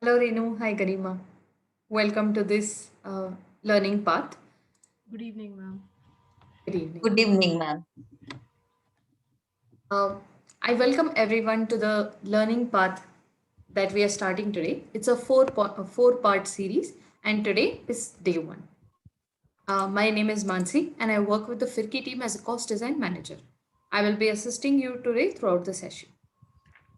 Hello Renu, hi Garima. Welcome to this learning path. Good evening, ma'am. Good evening. Good evening, ma'am. Uh, I welcome everyone to the learning path that we are starting today. It's a four-part series, and today is day one. My name is Mansi, and I work with the Firki team as a cost design manager. I will be assisting you today throughout the session.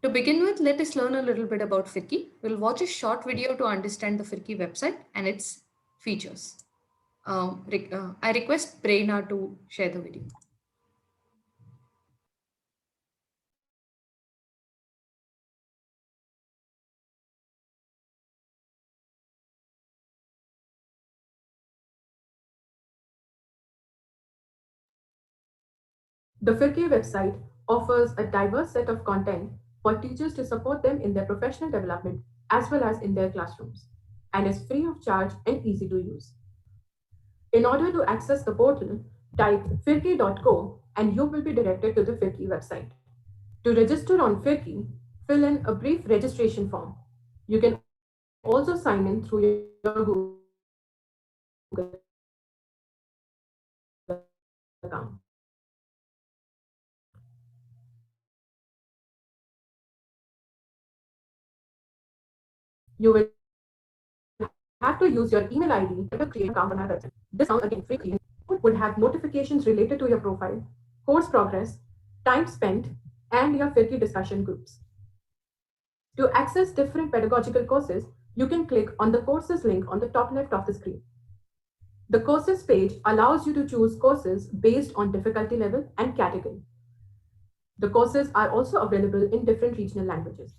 To begin with, let us learn a little bit about Firki. We'll watch a short video to understand the Firki website and its features. I request Prerna to share the video. The Firki website offers a diverse set of content for teachers to support them in their professional development as well as in their classrooms, and is free of charge and easy to use. In order to access the portal, type firki.co and you will be directed to the Firki website. To register on Firki, fill in a brief registration form. You can also sign in through your Google account. You will have to use your email ID to create an account on our website. This account, again free, would have notifications related to your profile, course progress, time spent, and your Firki discussion groups. To access different pedagogical courses, you can click on the courses link on the top left of the screen. The courses page allows you to choose courses based on difficulty level and category. The courses are also available in different regional languages.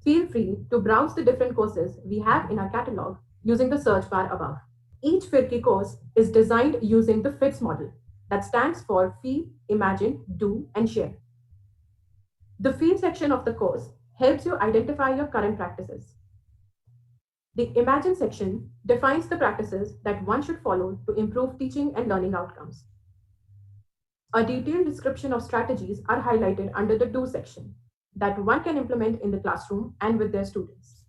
Feel free to browse the different courses we have in our catalog using the search bar above. Each Firki course is designed using the FITS model that stands for Feel, Imagine, Do, and Share. The Feel section of the course helps you identify your current practices. The Imagine section defines the practices that one should follow to improve teaching and learning outcomes. A detailed description of strategies are highlighted under the Do section that one can implement in the classroom and with their students.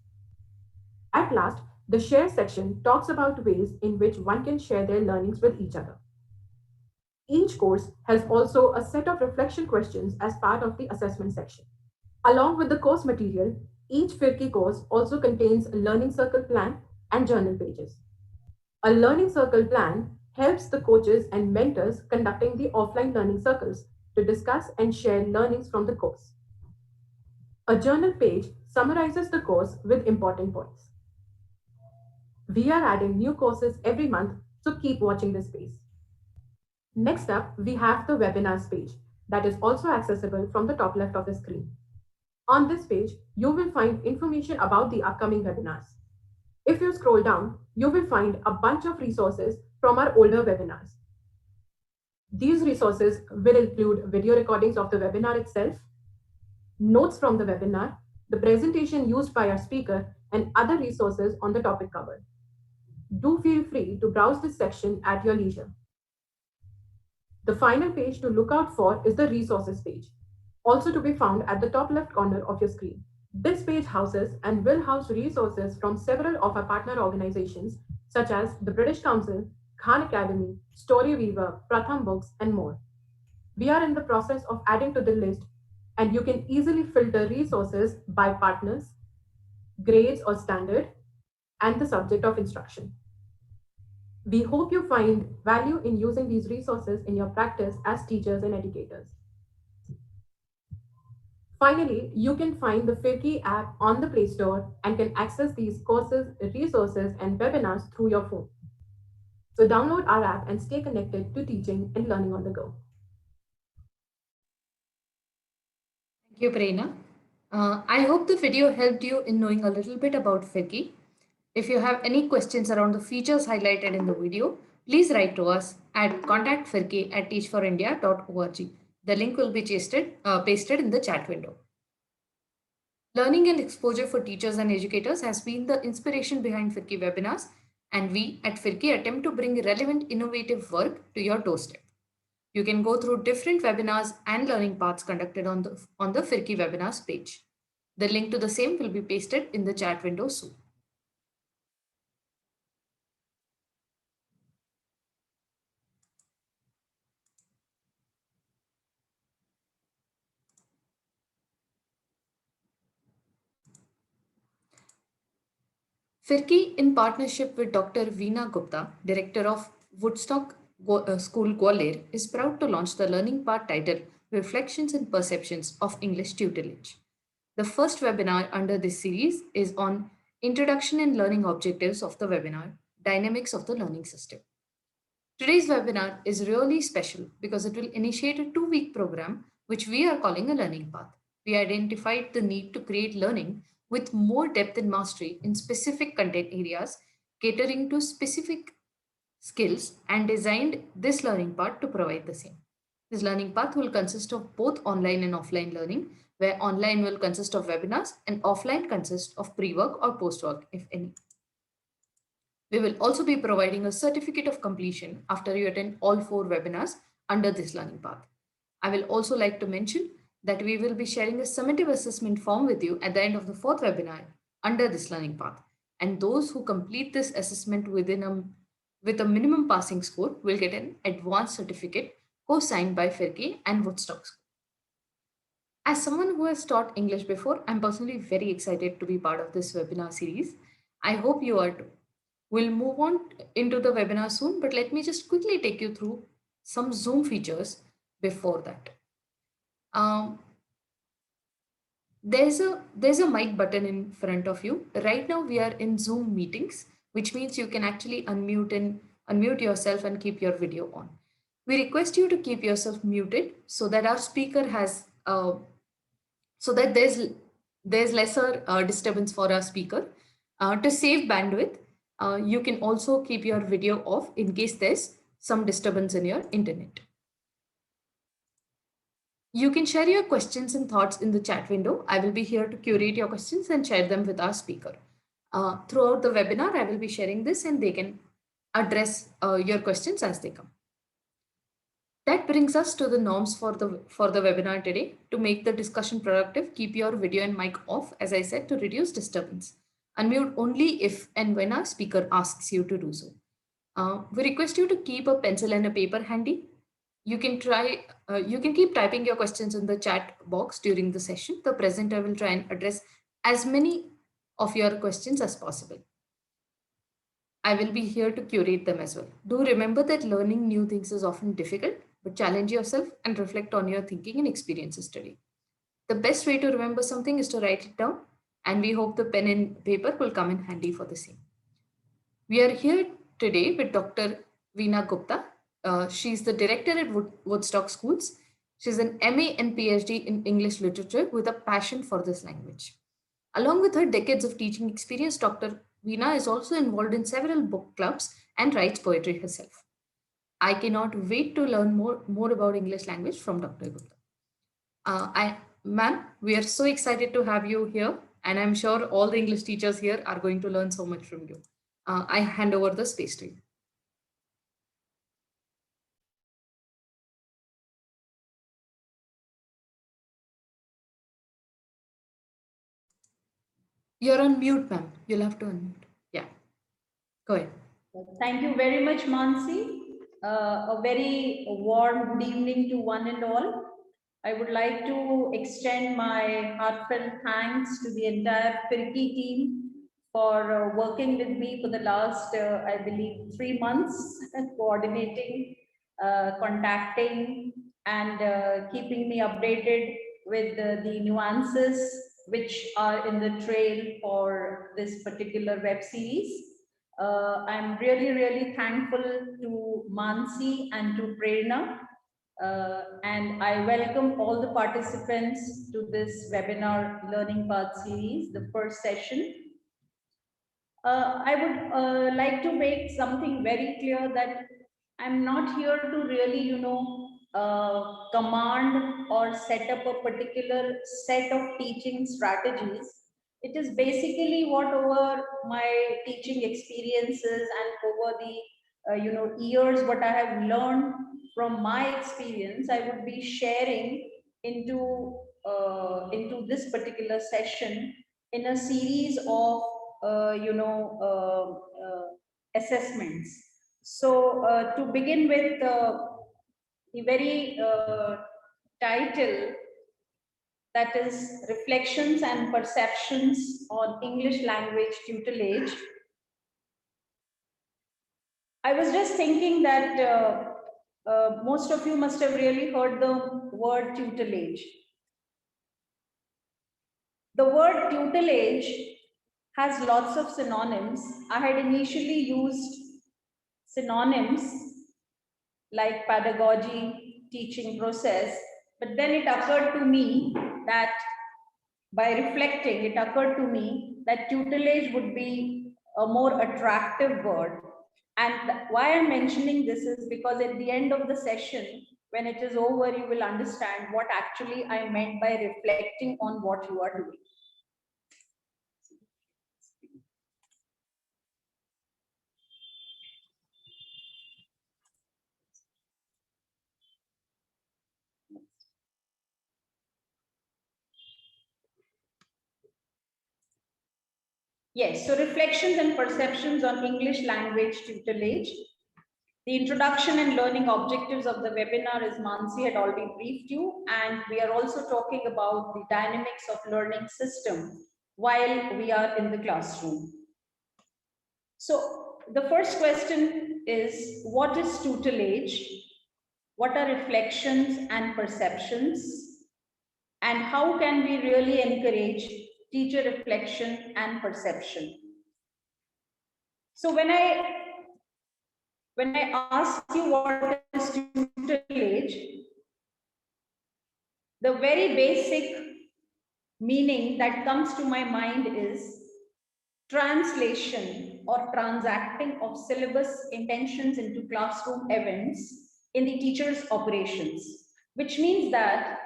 At last, the Share section talks about ways in which one can share their learnings with each other. Each course has also a set of reflection questions as part of the assessment section. Along with the course material, each Firki course also contains a learning circle plan and journal pages. A learning circle plan helps the coaches and mentors conducting the offline learning circles to discuss and share learnings from the course. A journal page summarizes the course with important points. We are adding new courses every month, so keep watching this space. Next up, we have the webinars page that is also accessible from the top left of the screen. On this page, you will find information about the upcoming webinars. If you scroll down, you will find a bunch of resources from our older webinars. These resources will include video recordings of the webinar itself, notes from the webinar, the presentation used by our speaker, and other resources on the topic covered. Do feel free to browse this section at your leisure. The final page to look out for is the resources page, also to be found at the top left corner of your screen. This page houses and will house resources from several of our partner organizations such as the British Council, Khan Academy, Storyweaver, Pratham Books, and more. We are in the process of adding to the list, and you can easily filter resources by partners, grades or standard, and the subject of instruction. We hope you find value in using these resources in your practice as teachers and educators. Finally, you can find the Firki app on the Play Store and can access these courses, resources, and webinars through your phone. So download our app and stay connected to teaching and learning on the go. Thank you, Prerna. I hope the video helped you in knowing a little bit about Firki. If you have any questions around the features highlighted in the video, please write to us at contactfirki@teachforindia.org. The link will be pasted in the chat window. Learning and exposure for teachers and educators has been the inspiration behind Firki webinars, and we at Firki attempt to bring relevant, innovative work to your doorstep. You can go through different webinars and learning paths conducted on the Firki webinars page. The link to the same will be pasted in the chat window soon. FIRCI, in partnership with Dr. Veena Gupta, Director of Woodstock School Gwalior, is proud to launch the learning part titled Reflections and Perceptions of English Tutelage. The first webinar under this series is on Introduction and Learning Objectives of the webinar, Dynamics of the Learning System. Today's webinar is really special because it will initiate a 2-week program which we are calling a learning path. We identified the need to create learning with more depth and mastery in specific content areas, catering to specific skills, and designed this learning path to provide the same. This learning path will consist of both online and offline learning, where online will consist of webinars and offline consist of pre-work or post-work, if any. We will also be providing a certificate of completion after you attend all 4 webinars under this learning path. I will also like to mention that we will be sharing a summative assessment form with you at the end of the 4th webinar under this learning path. And those who complete this assessment with a minimum passing score will get an advanced certificate co-signed by FIRCI and Woodstock School. As someone who has taught English before, I'm personally very excited to be part of this webinar series. I hope you are too. We'll move on into the webinar soon, but let me just quickly take you through some Zoom features before that. There's a mic button in front of you. Right now we are in Zoom meetings, which means you can actually unmute yourself and keep your video on. We request you to keep yourself muted so that our speaker has so that there's lesser disturbance for our speaker. To save bandwidth, you can also keep your video off in case there's some disturbance in your internet. You can share your questions and thoughts in the chat window. I will be here to curate your questions and share them with our speaker. Throughout the webinar, I will be sharing this and they can address your questions as they come. That brings us to the norms for the webinar today. To make the discussion productive, keep your video and mic off, as I said, to reduce disturbance. Unmute only if and when our speaker asks you to do so. We request you to keep a pencil and a paper handy. You can keep typing your questions in the chat box during the session. The presenter will try and address as many of your questions as possible. I will be here to curate them as well. Do remember that learning new things is often difficult, but challenge yourself and reflect on your thinking and experiences today. The best way to remember something is to write it down, and we hope the pen and paper will come in handy for the same. We are here today with Dr. Veena Gupta. She's the director at Woodstock Schools. She's an MA and PhD in English literature with a passion for this language. Along with her decades of teaching experience, Dr. Veena is also involved in several book clubs and writes poetry herself. I cannot wait to learn more about English language from Dr. Gupta. Ma'am, we are so excited to have you here, and I'm sure all the English teachers here are going to learn so much from you. I hand over the space to you. You're on mute, ma'am. You'll have to unmute. Yeah, go ahead. Thank you very much, Mansi. A very warm good evening to one and all. I would like to extend my heartfelt thanks to the entire FIRCI team for working with me for the last, I believe, 3 months, coordinating, contacting, and keeping me updated with the nuances which are in the trail for this particular web series. I'm really, really thankful to Mansi and to Prerna. And I welcome all the participants to this webinar Learning Path series, the first session. I would like to make something very clear that I'm not here to really, command or set up a particular set of teaching strategies. It is basically what over my teaching experiences and over the years what I have learned from my experience, I would be sharing into this particular session in a series of assessments. So to begin with, the very title, that is Reflections and Perceptions on English Language Tutelage. I was just thinking that most of you must have really heard the word tutelage. The word tutelage has lots of synonyms. I had initially used synonyms like pedagogy, teaching process, but then it occurred to me that by reflecting, it occurred to me that tutelage would be a more attractive word. And why I'm mentioning this is because at the end of the session, when it is over, you will understand what actually I meant by reflecting on what you are doing. Yes, so reflections and perceptions on English language tutelage. The introduction and learning objectives of the webinar, as Mansi had already briefed you, and we are also talking about the dynamics of learning system while we are in the classroom. So the first question is, what is tutelage? What are reflections and perceptions? And how can we really encourage teacher reflection and perception? So when I ask you what is tutelage, the very basic meaning that comes to my mind is translation or transacting of syllabus intentions into classroom events in the teacher's operations, which means that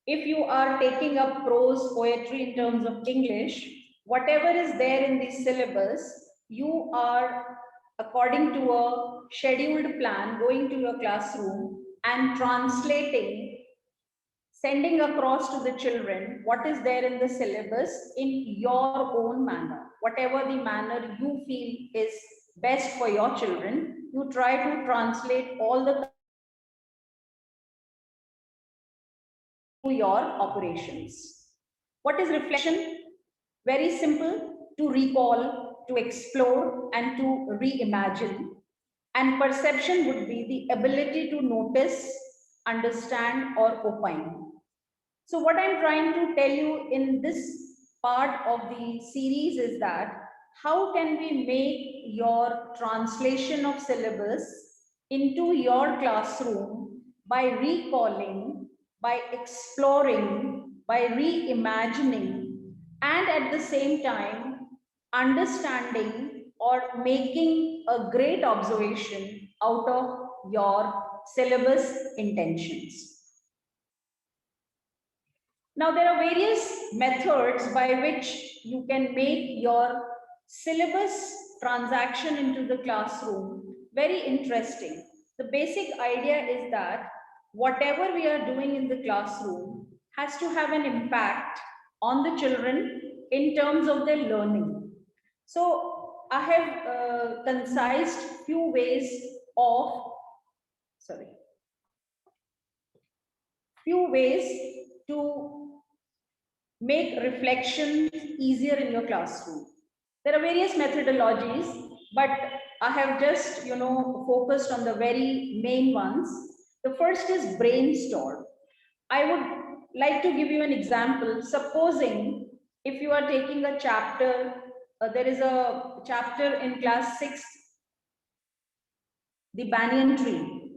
if you are taking up prose poetry in terms of English, whatever is there in the syllabus, you are, according to a scheduled plan, going to your classroom and translating, sending across to the children what is there in the syllabus in your own manner, whatever the manner you feel is best for your children. You try to translate all the your operations. What is reflection? Very simple: to recall, to explore, and to reimagine. And perception would be the ability to notice, understand, or opine. So what I'm trying to tell you in this part of the series is that how can we make your translation of syllabus into your classroom by recalling, by exploring, by reimagining, and at the same time understanding or making a great observation out of your syllabus intentions. Now, there are various methods by which you can make your syllabus transaction into the classroom very interesting. The basic idea is that whatever we are doing in the classroom has to have an impact on the children in terms of their learning. So I have concised few ways to make reflection easier in your classroom. There are various methodologies, but I have just, focused on the very main ones. The first is brainstorm. I would like to give you an example. Supposing if you are taking a chapter, there is a chapter in class 6, the banyan tree.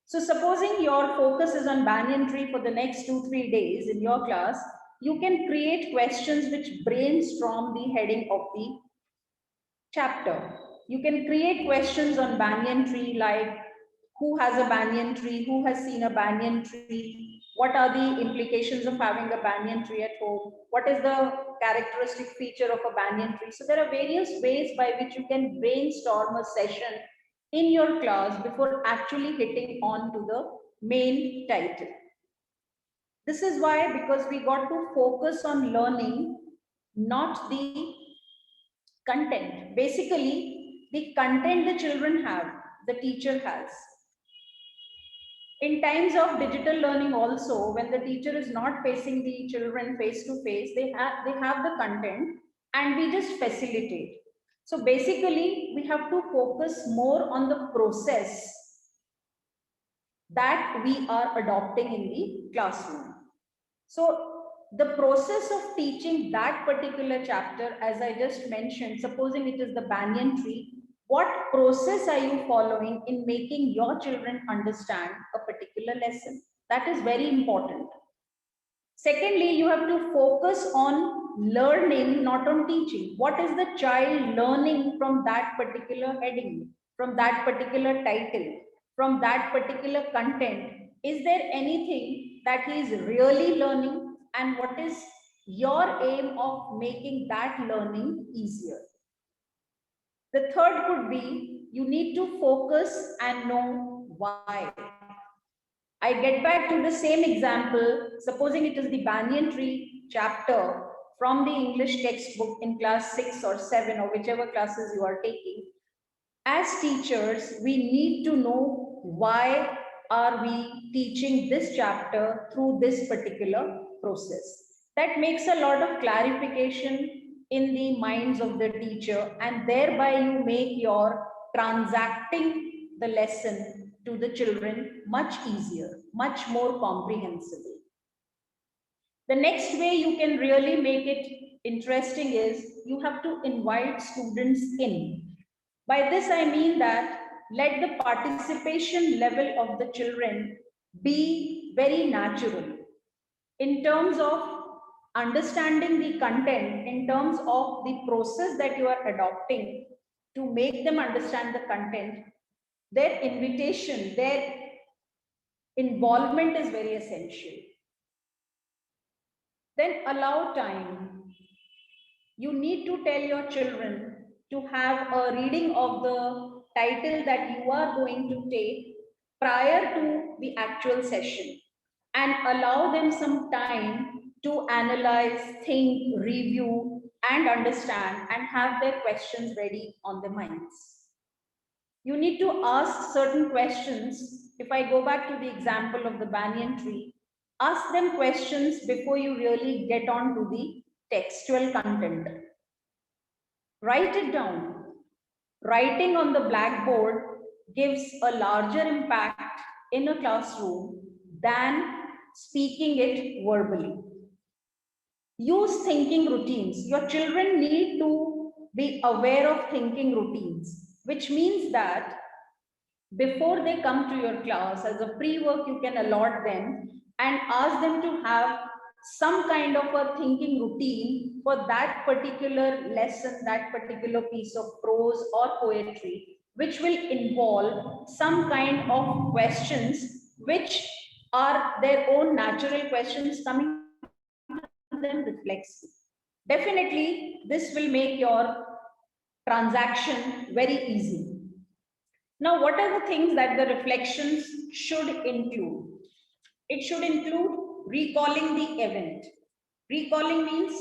So supposing your focus is on banyan tree for the next 2-3 days in your class, you can create questions which brainstorm the heading of the chapter. You can create questions on banyan tree like who has a banyan tree, who has seen a banyan tree, what are the implications of having a banyan tree at home, what is the characteristic feature of a banyan tree. So there are various ways by which you can brainstorm a session in your class before actually hitting on to the main title. This is why, because we got to focus on learning, not the content. Basically, the content the children have, the teacher has. In times of digital learning also, when the teacher is not facing the children face to face, they have the content and we just facilitate. So basically, we have to focus more on the process that we are adopting in the classroom. So the process of teaching that particular chapter, as I just mentioned, supposing it is the banyan tree, what process are you following in making your children understand a particular lesson? That is very important. Secondly, you have to focus on learning, not on teaching. What is the child learning from that particular heading, from that particular title, from that particular content? Is there anything that he is really learning? And what is your aim of making that learning easier? The third could be you need to focus and know why. I get back to the same example, supposing it is the banyan tree chapter from the English textbook in class 6 or 7 or whichever classes you are taking. As teachers, we need to know why are we teaching this chapter through this particular process. That makes a lot of clarification in the minds of the teacher, and thereby you make your transacting the lesson to the children much easier, much more comprehensible. The next way you can really make it interesting is you have to invite students in. By this I mean that let the participation level of the children be very natural in terms of understanding the content, in terms of the process that you are adopting to make them understand the content. Their invitation, their involvement is very essential. Then allow time. You need to tell your children to have a reading of the title that you are going to take prior to the actual session, and allow them some time to analyze, think, review, and understand, and have their questions ready on their minds. You need to ask certain questions. If I go back to the example of the banyan tree, ask them questions before you really get on to the textual content. Write it down. Writing on the blackboard gives a larger impact in a classroom than speaking it verbally. Use thinking routines. Your children need to be aware of thinking routines, which means that before they come to your class, as a pre-work, you can allot them and ask them to have some kind of a thinking routine for that particular lesson, that particular piece of prose or poetry, which will involve some kind of questions which are their own natural questions coming to them reflexively. Definitely, this will make your transaction very easy. Now, what are the things that the reflections should include? It should include recalling the event. Recalling means,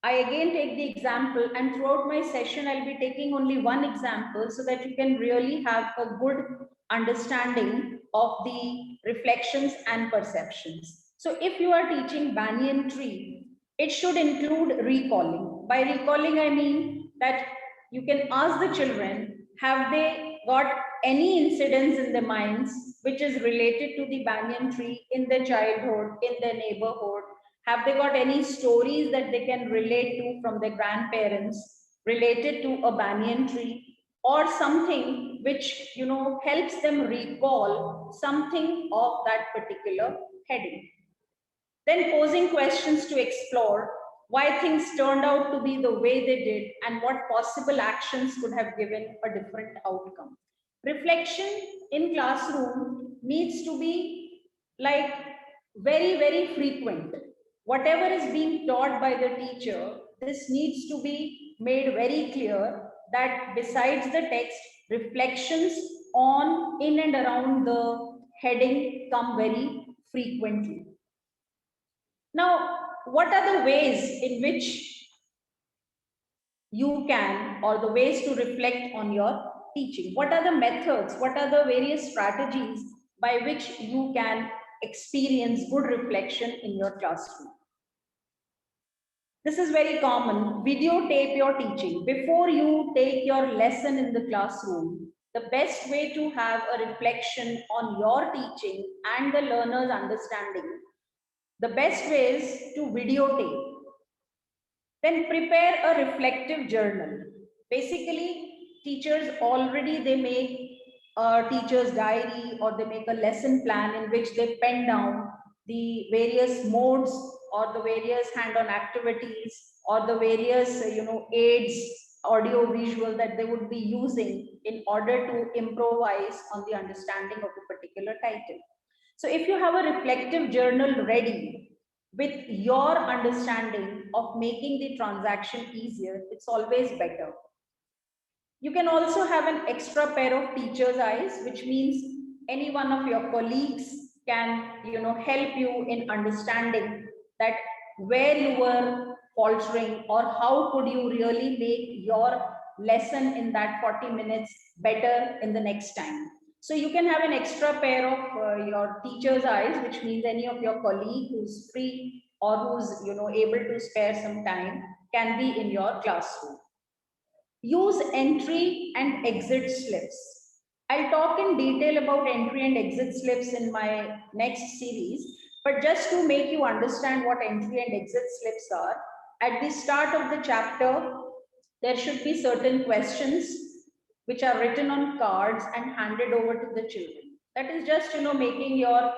I again take the example, and throughout my session, I'll be taking only one example so that you can really have a good understanding of the reflections and perceptions. So if you are teaching banyan tree, it should include recalling. By recalling, I mean that you can ask the children, have they got any incidents in their minds which is related to the banyan tree in their childhood, in their neighborhood? Have they got any stories that they can relate to from their grandparents related to a banyan tree, or something which, you know, helps them recall something of that particular heading? Then posing questions to explore why things turned out to be the way they did and what possible actions could have given a different outcome. Reflection in classroom needs to be like very, very frequent. Whatever is being taught by the teacher, this needs to be made very clear that besides the text, reflections on, in and around the heading come very frequently. Now, what are the ways in which you can, or the ways to reflect on your teaching? What are the methods? What are the various strategies by which you can experience good reflection in your classroom? This is very common. Videotape your teaching. Before you take your lesson in the classroom, the best way to have a reflection on your teaching and the learner's understanding, the best way is to videotape. Then prepare a reflective journal. Basically, teachers already, they make a teacher's diary, or they make a lesson plan in which they pen down the various modes or the various hand-on activities or the various aids, audio visual, that they would be using in order to improvise on the understanding of a particular title. So if you have a reflective journal ready with your understanding of making the transaction easier, it's always better. You can also have an extra pair of teacher's eyes, which means any one of your colleagues can help you in understanding that where you were faltering, or how could you really make your lesson in that 40 minutes better in the next time. So you can have an extra pair of your teacher's eyes, which means any of your colleague who's free or who's able to spare some time can be in your classroom. Use entry and exit slips. I'll talk in detail about entry and exit slips in my next series, but just to make you understand what entry and exit slips are, at the start of the chapter, there should be certain questions which are written on cards and handed over to the children. That is just, making your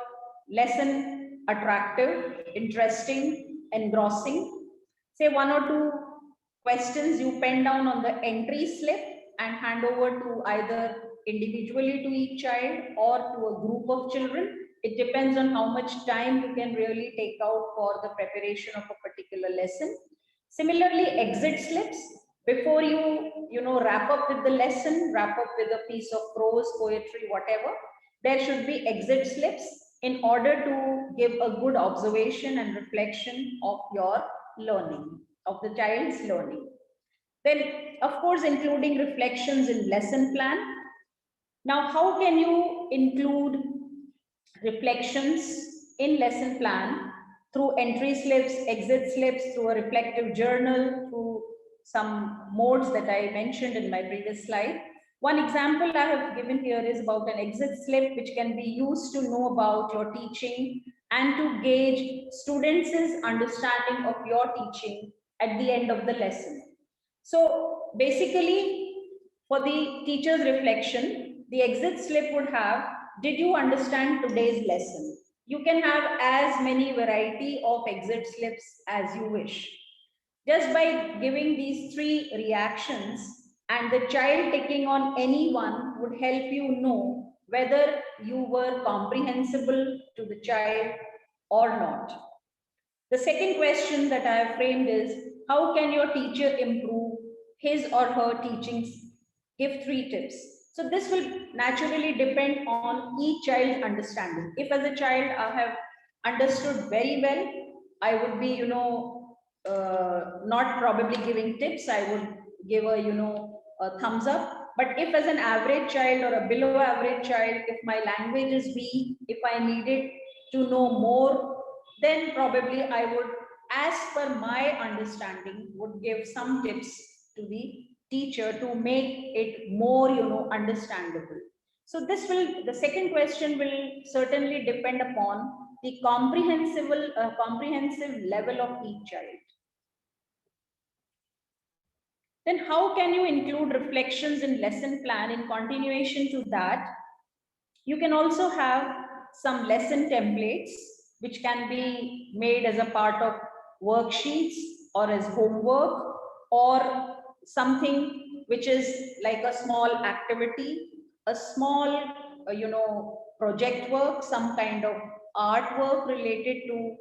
lesson attractive, interesting, engrossing. Say one or two questions you pen down on the entry slip and hand over to either individually to each child or to a group of children. It depends on how much time you can really take out for the preparation of a particular lesson. Similarly, exit slips. Before you wrap up with the lesson, wrap up with a piece of prose, poetry, whatever, there should be exit slips in order to give a good observation and reflection of your learning, of the child's learning. Then, of course, including reflections in lesson plan. Now, how can you include reflections in lesson plan? Through entry slips, exit slips, through a reflective journal, through some modes that I mentioned in my previous slide. One example I have given here is about an exit slip, which can be used to know about your teaching and to gauge students' understanding of your teaching at the end of the lesson. So basically, for the teacher's reflection, the exit slip would have, did you understand today's lesson? You can have as many variety of exit slips as you wish. Just by giving these three reactions and the child taking on any one would help you know whether you were comprehensible to the child or not. The second question that I have framed is, how can your teacher improve his or her teachings? Give 3 tips. So this will naturally depend on each child's understanding. If as a child I have understood very well, I would be, not probably giving tips. I would give a thumbs up. But if as an average child or a below average child, if my language is weak, if I needed to know more, then probably I would, as per my understanding, would give some tips to the teacher to make it more, understandable. So this will, the second question will certainly depend upon the comprehensive level of each child. Then how can you include reflections in lesson plan? In continuation to that, you can also have some lesson templates which can be made as a part of worksheets or as homework, or something which is like a small activity, a small project work, some kind of artwork related to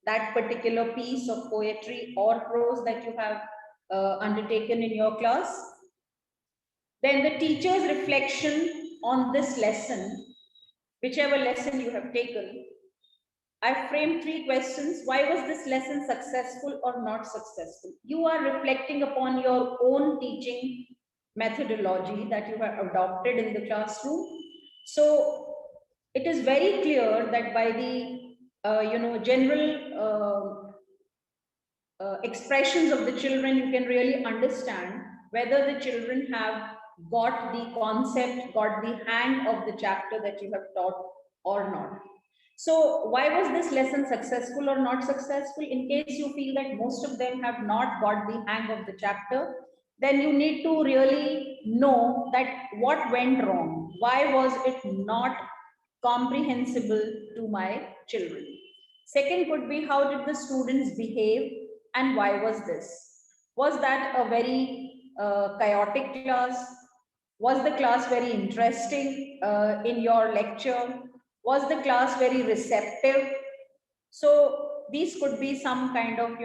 that particular piece of poetry or prose that you have undertaken in your class. Then the teacher's reflection on this lesson, whichever lesson you have taken, I framed 3 questions. Why was this lesson successful or not successful? You are reflecting upon your own teaching methodology that you have adopted in the classroom. So it is very clear that by the general expressions of the children, you can really understand whether the children have got the concept, got the hang of the chapter that you have taught or not. So why was this lesson successful or not successful? In case you feel that most of them have not got the hang of the chapter, then you need to really know that what went wrong. Why was it not comprehensible to my children? Second could be, how did the students behave and why was this? Was that a very chaotic class? Was the class very interesting in your lecture? Was the class very receptive? So these could be some kind of,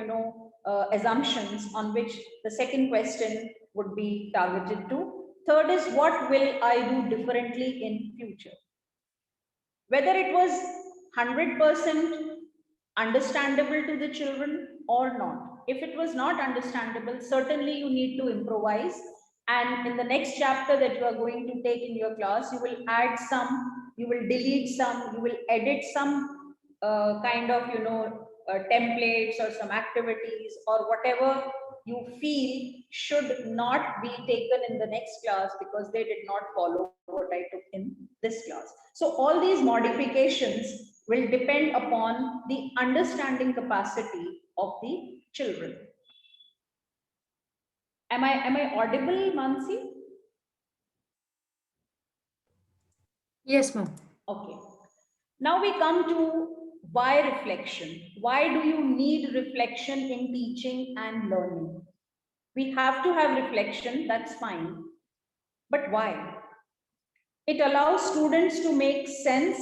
assumptions on which the second question would be targeted to. Third is, what will I do differently in future? Whether it was 100% understandable to the children or not. If it was not understandable, certainly you need to improvise. And in the next chapter that you are going to take in your class, you will add some, you will delete some, you will edit some kind of, templates or some activities or whatever you feel should not be taken in the next class because they did not follow what I took in this class. So all these modifications will depend upon the understanding capacity of the children. Am I audible, Mansi? Yes, ma'am. Okay. Now we come to why reflection. Why do you need reflection in teaching and learning? We have to have reflection, that's fine. But why? It allows students to make sense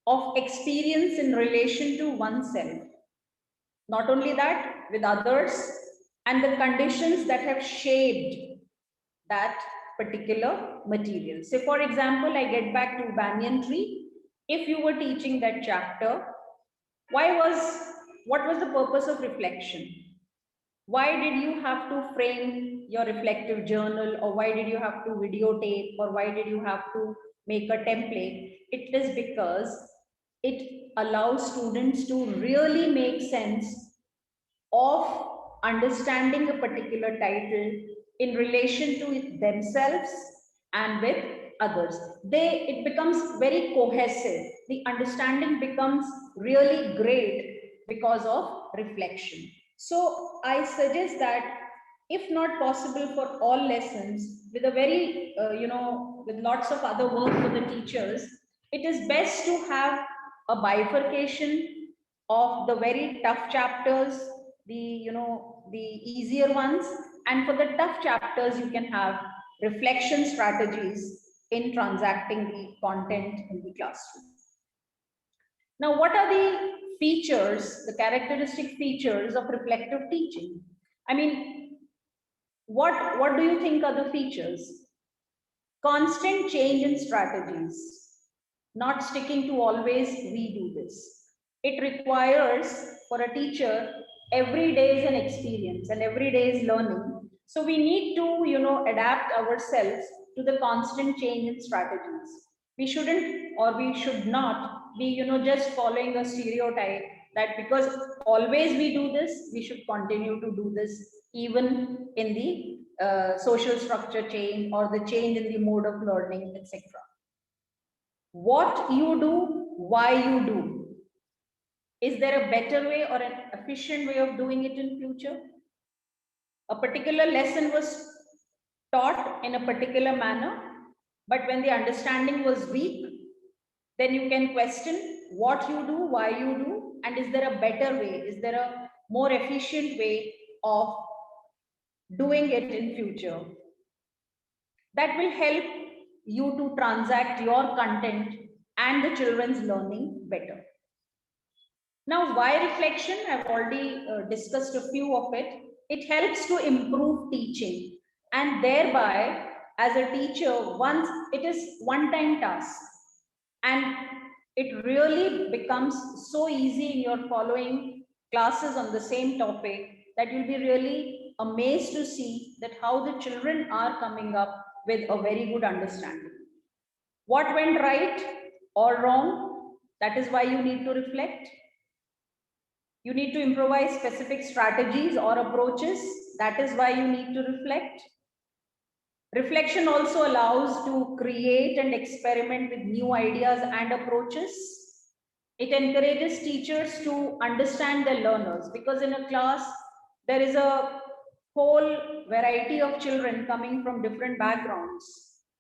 of experience in relation to oneself. Not only that, with others and the conditions that have shaped that particular material. Say, for example, I get back to banyan tree. If you were teaching that chapter, what was the purpose of reflection? Why did you have to frame your reflective journal, or why did you have to videotape, or why did you have to make a template? It is because it allows students to really make sense of understanding a particular title in relation to themselves and with others. It becomes very cohesive. The understanding becomes really great because of reflection. So I suggest that if not possible for all lessons, with a very, with lots of other work for the teachers, it is best to have a bifurcation of the very tough chapters, the easier ones, and for the tough chapters, you can have reflection strategies in transacting the content in the classroom. Now, what are the features, the characteristic features of reflective teaching? I mean, what do you think are the features? Constant change in strategies, not sticking to always we do this. It requires for a teacher, every day is an experience and every day is learning. So we need to, adapt ourselves to the constant change in strategies. We shouldn't, or we should not be, just following a stereotype that because always we do this, we should continue to do this even in the social structure change or the change in the mode of learning, etc. What you do, why you do. Is there a better way or an efficient way of doing it in future? A particular lesson was taught in a particular manner, but when the understanding was weak, then you can question what you do, why you do, and is there a better way? Is there a more efficient way of doing it in future? That will help you to transact your content and the children's learning better. Now, why reflection? I've already discussed a few of it. It helps to improve teaching, and thereby, as a teacher, once it is one-time task, and it really becomes so easy in your following classes on the same topic that you'll be really amazed to see that how the children are coming up with a very good understanding. What went right or wrong? That is why you need to reflect. You need to improvise specific strategies or approaches. That is why you need to reflect. Reflection also allows to create and experiment with new ideas and approaches. It encourages teachers to understand their learners, because in a class, there is a whole variety of children coming from different backgrounds,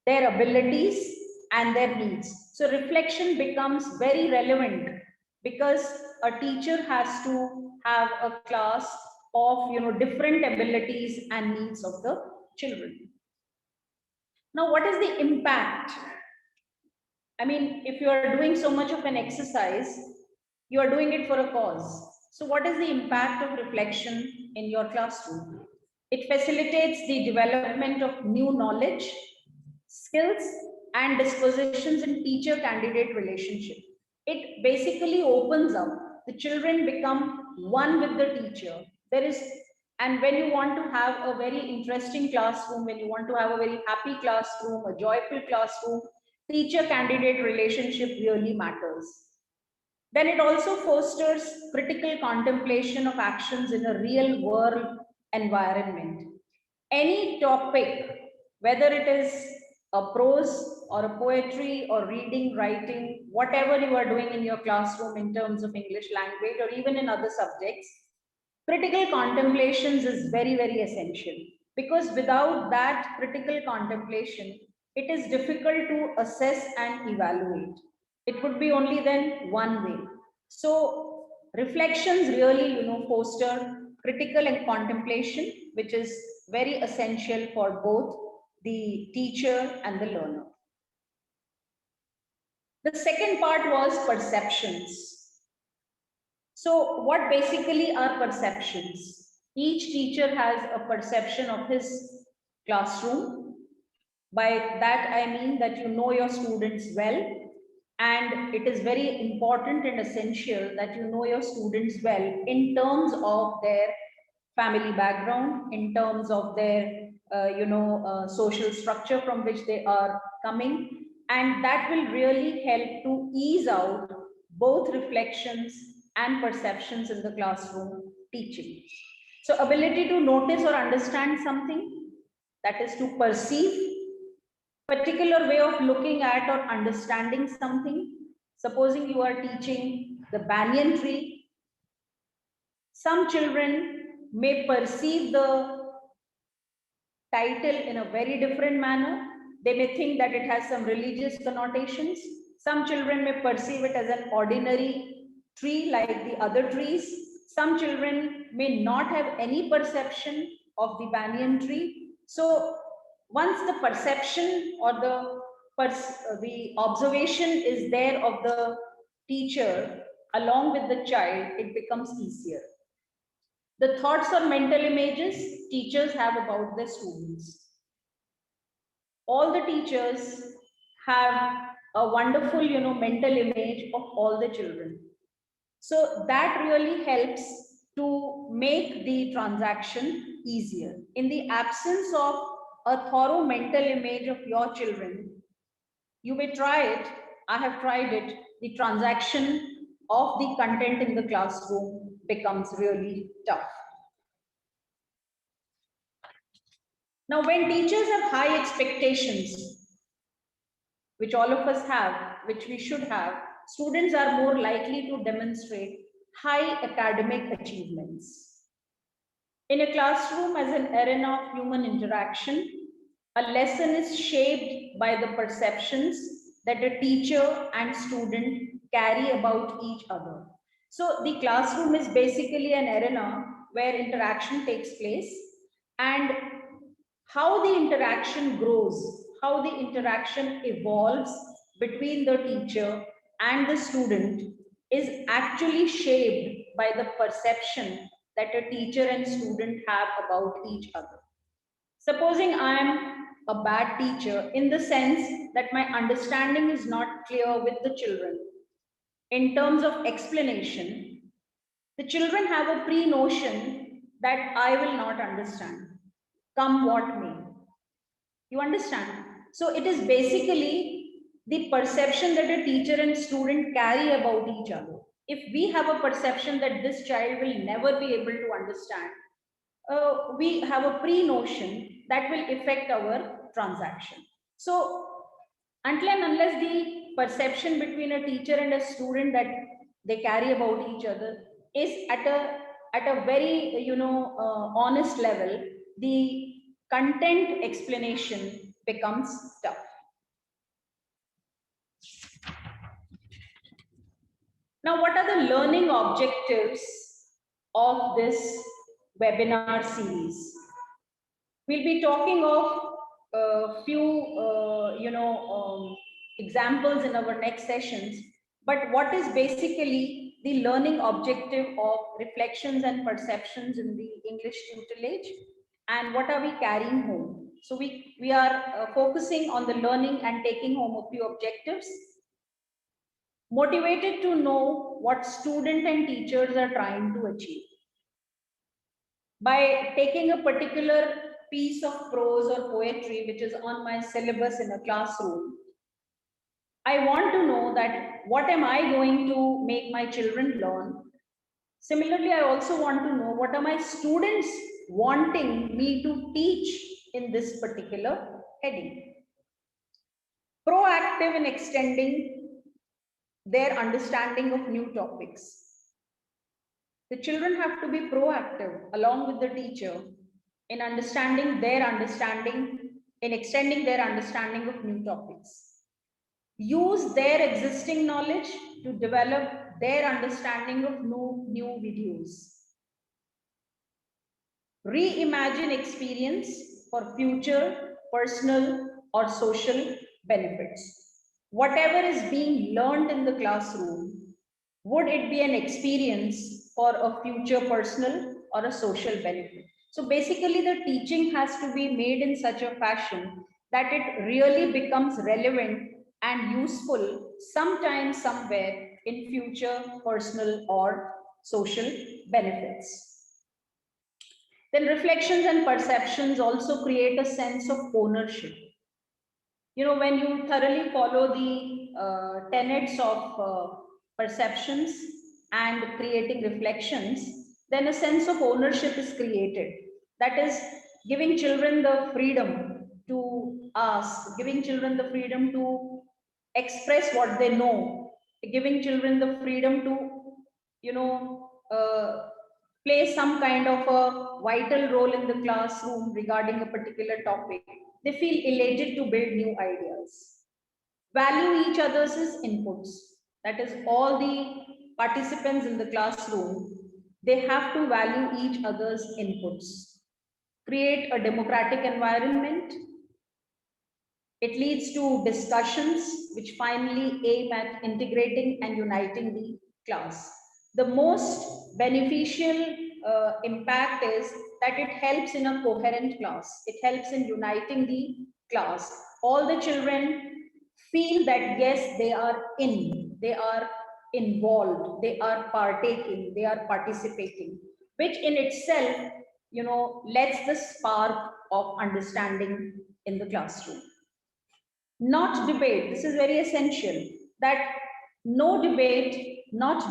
their abilities and their needs. So reflection becomes very relevant because a teacher has to have a class of different abilities and needs of the children. Now, what is the impact? I mean, if you are doing so much of an exercise, you are doing it for a cause. So, what is the impact of reflection in your classroom? It facilitates the development of new knowledge, skills, and dispositions in teacher-candidate relationship. It basically opens up. The children become one with the teacher. There is, and when you want to have a very interesting classroom, when you want to have a very happy classroom, a joyful classroom, teacher-candidate relationship really matters. Then it also fosters critical contemplation of actions in a real world environment. Any topic, whether it is a prose or a poetry or reading, writing, whatever you are doing in your classroom in terms of English language or even in other subjects, critical contemplations is very, very essential, because without that critical contemplation, it is difficult to assess and evaluate. It would be only then one way. So reflections really, foster critical and contemplation, which is very essential for both the teacher and the learner. The second part was perceptions. So what basically are perceptions? Each teacher has a perception of his classroom. By that, I mean that you know your students well, and it is very important and essential that you know your students well in terms of their family background, in terms of their social structure from which they are coming, and that will really help to ease out both reflections and perceptions in the classroom teaching. So ability to notice or understand something, that is to perceive, particular way of looking at or understanding something. Supposing you are teaching the banyan tree, some children may perceive the title in a very different manner. They may think that it has some religious connotations. Some children may perceive it as an ordinary tree like the other trees. Some children may not have any perception of the banyan tree. So once the perception or the observation is there of the teacher along with the child, it becomes easier. The thoughts or mental images teachers have about their students. All the teachers have a wonderful, mental image of all the children. So that really helps to make the transaction easier. In the absence of a thorough mental image of your children, you may try it. I have tried it. The transaction of the content in the classroom becomes really tough. Now, when teachers have high expectations, which all of us have, which we should have, students are more likely to demonstrate high academic achievements. In a classroom as an arena of human interaction, a lesson is shaped by the perceptions that a teacher and student carry about each other. So the classroom is basically an arena where interaction takes place, and how the interaction grows, how the interaction evolves between the teacher and the student is actually shaped by the perception that a teacher and student have about each other. Supposing I am a bad teacher in the sense that my understanding is not clear with the children, in terms of explanation, the children have a pre-notion that I will not understand, come what may. You understand? So it is basically the perception that a teacher and student carry about each other. If we have a perception that this child will never be able to understand, we have a pre-notion that will affect our transaction. So until and unless the perception between a teacher and a student that they carry about each other is at a very honest level, the content explanation becomes tough. Now, what are the learning objectives of this webinar series? We'll be talking of a few, examples in our next sessions. But what is basically the learning objective of reflections and perceptions in the English tutelage, and what are we carrying home? So we are focusing on the learning and taking home a few objectives. Motivated to know what student and teachers are trying to achieve. By taking a particular piece of prose or poetry which is on my syllabus in a classroom, I want to know that what am I going to make my children learn. Similarly, I also want to know what are my students wanting me to teach in this particular heading. Proactive in extending their understanding of new topics. The children have to be proactive along with the teacher in understanding, in extending their understanding of new topics. Use their existing knowledge to develop their understanding of new videos. Reimagine experience for future personal or social benefits. Whatever is being learned in the classroom, would it be an experience for a future personal or a social benefit? So basically the teaching has to be made in such a fashion that it really becomes relevant and useful sometime, somewhere in future personal or social benefits. Then reflections and perceptions also create a sense of ownership. You know, when you thoroughly follow the tenets of perceptions and creating reflections, then a sense of ownership is created. That is giving children the freedom to ask, giving children the freedom to express what they know, giving children the freedom to, play some kind of a vital role in the classroom regarding a particular topic. They feel elated to build new ideas. Value each other's inputs. That is, all the participants in the classroom, they have to value each other's inputs. Create a democratic environment. It leads to discussions which finally aim at integrating and uniting the class. The most beneficial impact is that it helps in a coherent class. It helps in uniting the class. All the children feel that yes, they are involved, they are partaking, they are participating, which in itself, lets the spark of understanding in the classroom. Not debate. This is very essential, that not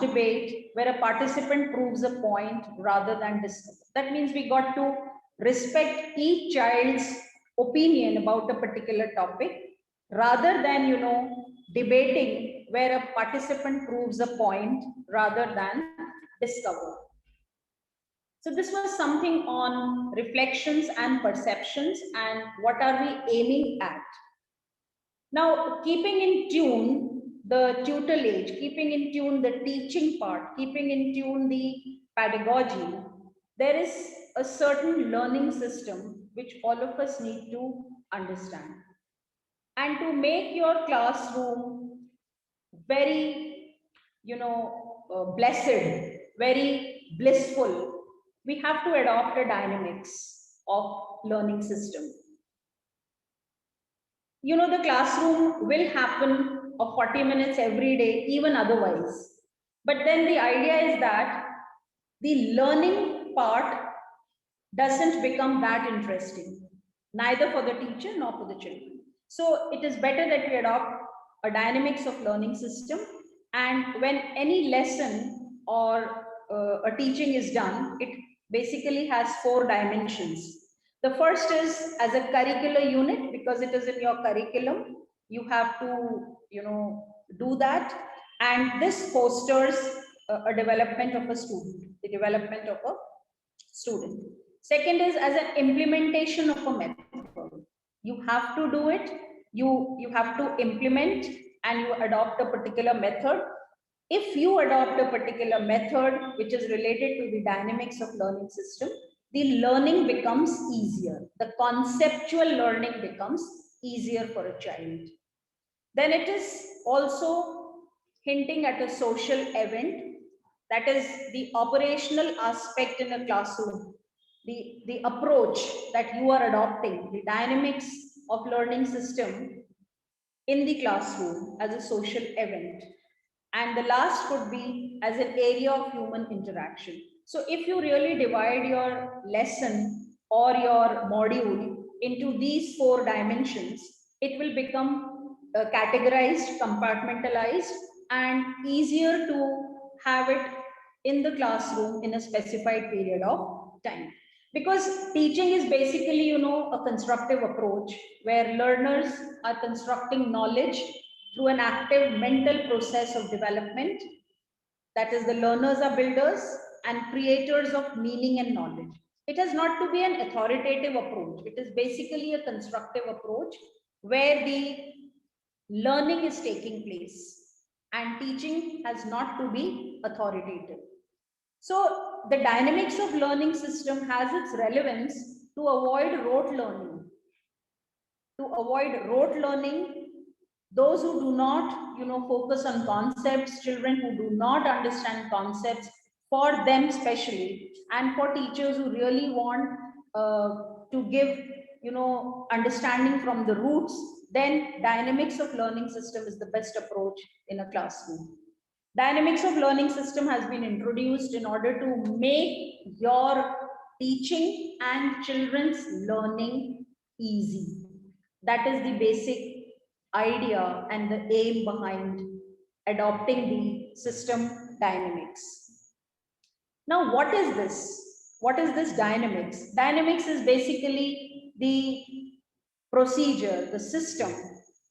debate where a participant proves a point rather than discuss. That means we got to respect each child's opinion about a particular topic rather than, debating where a participant proves a point rather than discover. So this was something on reflections and perceptions and what are we aiming at. Now, keeping in tune the tutelage, keeping in tune the teaching part, keeping in tune the pedagogy, there is a certain learning system which all of us need to understand. And to make your classroom very, blessed, very blissful, we have to adopt a dynamics of learning system. The classroom will happen of 40 minutes every day, even otherwise. But then the idea is that the learning part doesn't become that interesting, neither for the teacher nor for the children. So it is better that we adopt a dynamics of learning system, and when any lesson or a teaching is done, it basically has 4 dimensions. The first is as a curricular unit, because it is in your curriculum, you have to, do that, and this fosters a development of a student, the development of a student. Second is as an implementation of a method. You have to do it, you have to implement, and you adopt a particular method. If you adopt a particular method which is related to the dynamics of learning system, the learning becomes easier. The conceptual learning becomes easier for a child. Then it is also hinting at a social event, that is the operational aspect in a classroom, the approach that you are adopting, the dynamics of learning system in the classroom as a social event. And the last could be as an area of human interaction. So if you really divide your lesson or your module into these 4 dimensions, it will become categorized, compartmentalized, and easier to have it in the classroom in a specified period of time. Because teaching is basically, a constructive approach where learners are constructing knowledge through an active mental process of development. That is, the learners are builders and creators of meaning and knowledge. It has not to be an authoritative approach. It is basically a constructive approach where the learning is taking place and teaching has not to be authoritative. So the dynamics of learning system has its relevance to avoid rote learning. To avoid rote learning, those who do not, focus on concepts, children who do not understand concepts, for them especially, and for teachers who really want to give, understanding from the roots, then dynamics of learning system is the best approach in a classroom. Dynamics of learning system has been introduced in order to make your teaching and children's learning easy. That is the basic idea and the aim behind adopting the system dynamics. Now, what is this? What is this dynamics? Dynamics is basically the procedure, the system,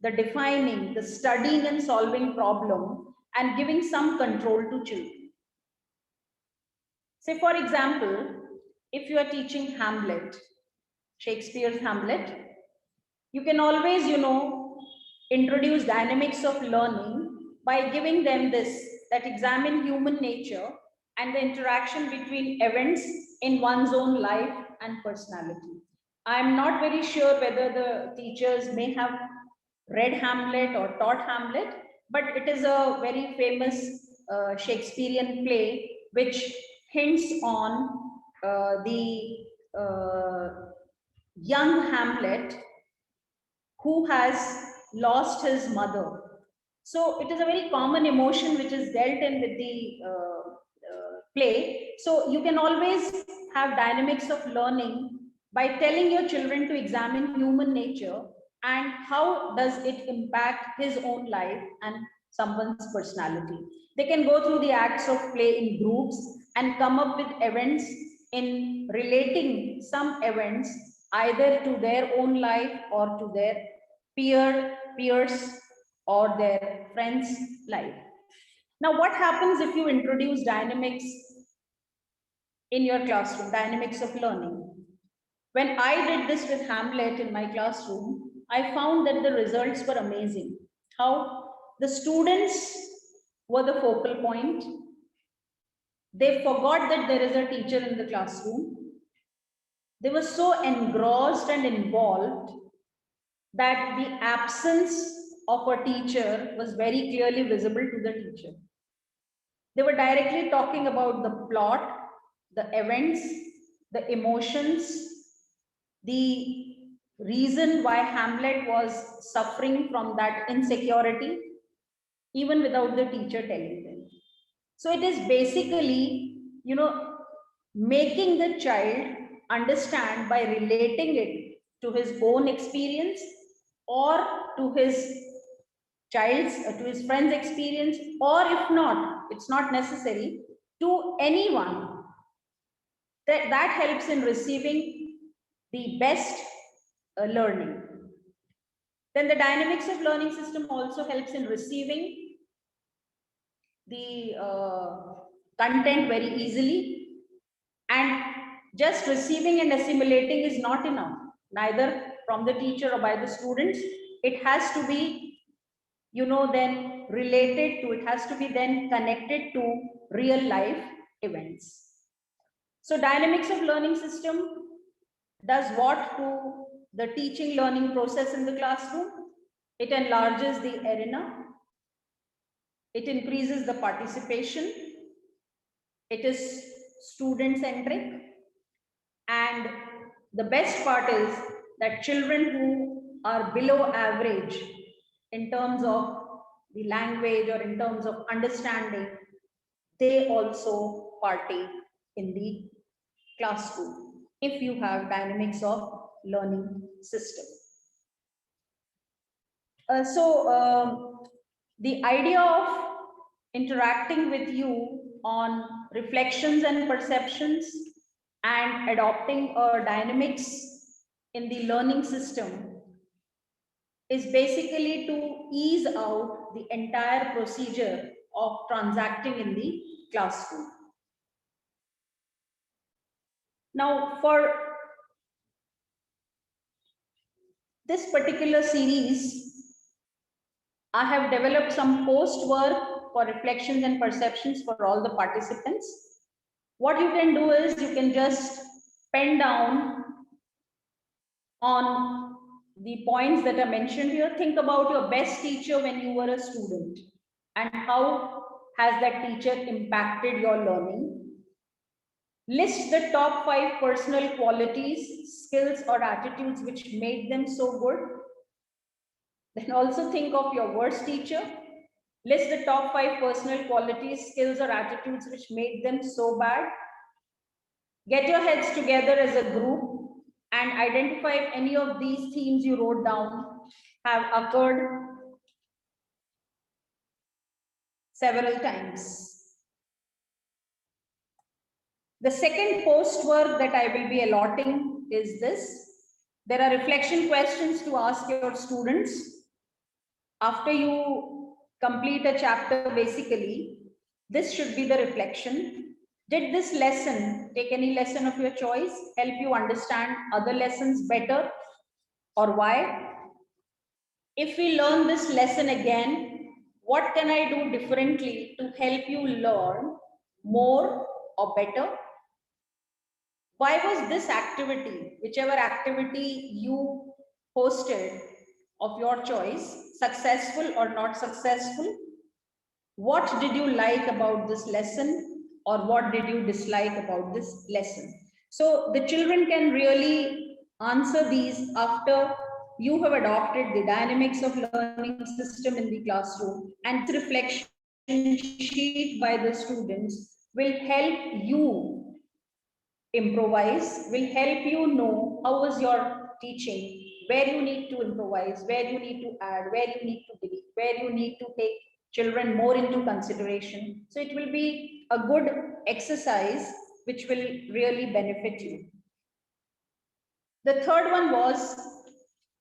the defining, the studying and solving problem and giving some control to children. Say, for example, if you are teaching Hamlet, Shakespeare's Hamlet, you can always, introduce dynamics of learning by giving them this, that examine human nature and the interaction between events in one's own life and personality. I'm not very sure whether the teachers may have read Hamlet or taught Hamlet, but it is a very famous Shakespearean play which hints on the young Hamlet who has lost his mother. So it is a very common emotion which is dealt in with the play. So you can always have dynamics of learning by telling your children to examine human nature and how does it impact his own life and someone's personality. They can go through the acts of play in groups and come up with events in relating some events either to their own life or to their peers or their friends' life. Now, what happens if you introduce dynamics in your classroom, dynamics of learning? When I did this with Hamlet in my classroom, I found that the results were amazing. How the students were the focal point. They forgot that there is a teacher in the classroom. They were so engrossed and involved that the absence of a teacher was very clearly visible to the teacher. They were directly talking about the plot, the events, the emotions, the reason why Hamlet was suffering from that insecurity, even without the teacher telling them. So it is basically, making the child understand by relating it to his own experience or to his to his friend's experience, or if not, it's not necessary, to anyone. That helps in receiving the best learning. Then the dynamics of learning system also helps in receiving the content very easily, and just receiving and assimilating is not enough, neither from the teacher or by the students. It has to be, then related to, it has to be then connected to real life events. So dynamics of learning system does what to the teaching learning process in the classroom? It enlarges the arena. It increases the participation. It is student centric. And the best part is that children who are below average in terms of the language or in terms of understanding, they also partake in the classroom if you have dynamics of learning system. The idea of interacting with you on reflections and perceptions and adopting a dynamics in the learning system is basically to ease out the entire procedure of transacting in the classroom. Now, for this particular series, I have developed some post work for reflections and perceptions for all the participants. What you can do is you can just pen down on the points that are mentioned here. Think about your best teacher when you were a student and how has that teacher impacted your learning. List the top 5 personal qualities, skills, or attitudes which made them so good. Then also think of your worst teacher. List the top 5 personal qualities, skills, or attitudes which made them so bad. Get your heads together as a group and identify if any of these themes you wrote down have occurred several times. The second post work that I will be allotting is this. There are reflection questions to ask your students. After you complete a chapter, basically, this should be the reflection. Did this lesson, take any lesson of your choice, help you understand other lessons better, or why? If we learn this lesson again, what can I do differently to help you learn more or better? Why was this activity, whichever activity you hosted of your choice, successful or not successful? What did you like about this lesson, or what did you dislike about this lesson? So the children can really answer these after you have adopted the dynamics of learning system in the classroom, and this reflection sheet by the students will help you improvise, will help you know how was your teaching, where you need to improvise, where you need to add, where you need to delete, where you need to take children more into consideration. So it will be a good exercise which will really benefit you. The third one was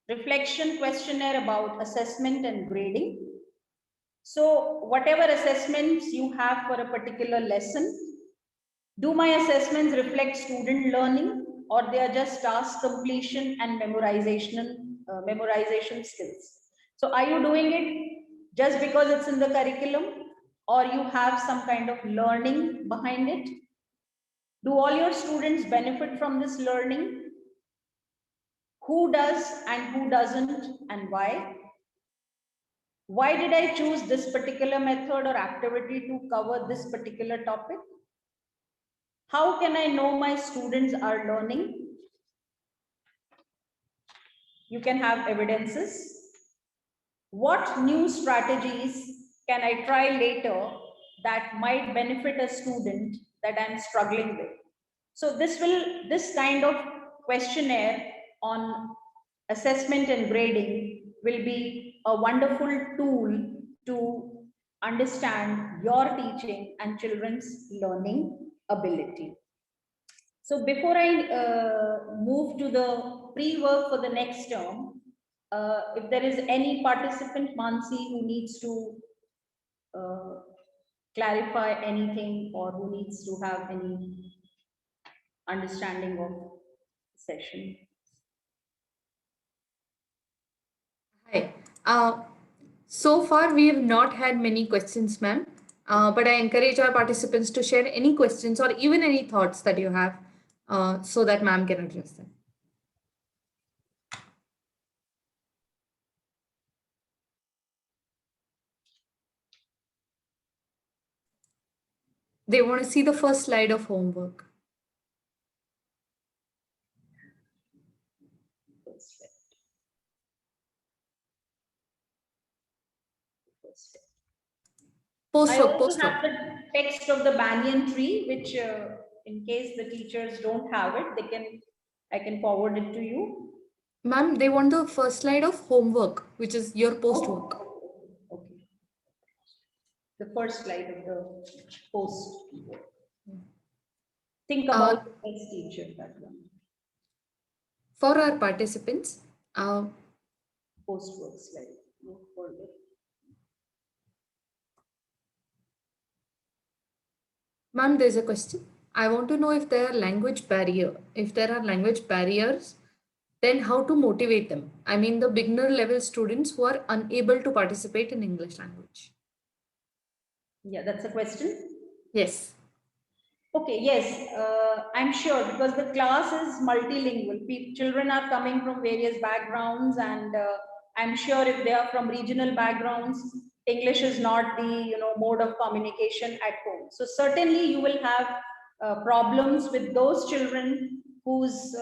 reflection questionnaire about assessment and grading. So whatever assessments you have for a particular lesson, do my assessments reflect student learning, or they are just task completion and memorization skills? So are you doing it just because it's in the curriculum, or you have some kind of learning behind it? Do all your students benefit from this learning? Who does and who doesn't, and why? Why did I choose this particular method or activity to cover this particular topic? How can I know my students are learning? You can have evidences. What new strategies can I try later that might benefit a student that I'm struggling with? So this kind of questionnaire on assessment and grading will be a wonderful tool to understand your teaching and children's learning ability. So before I move to the pre-work for the next term, if there is any participant, Mansi, who needs to uh, clarify anything or who needs to have any understanding of the session. Hi. So far, we have not had many questions, ma'am. But I encourage our participants to share any questions or even any thoughts that you have so that ma'am can address them. They want to see the first slide of homework. I also have the text of the banyan tree, which in case the teachers don't have it, I can forward it to you. Ma'am, they want the first slide of homework, which is your post work. Okay. The first slide of the post. Think about the next teacher, that one. For our participants, Post work slide. No further. ma'am, there's a question. I want to know if there are language barrier. If there are language barriers, then how to motivate them? I mean, the beginner level students who are unable to participate in English language. Yeah, that's a question. Yes. Okay, yes, I'm sure because the class is multilingual. Children are coming from various backgrounds, and I'm sure if they are from regional backgrounds, English is not the mode of communication at home. So certainly you will have problems with those children whose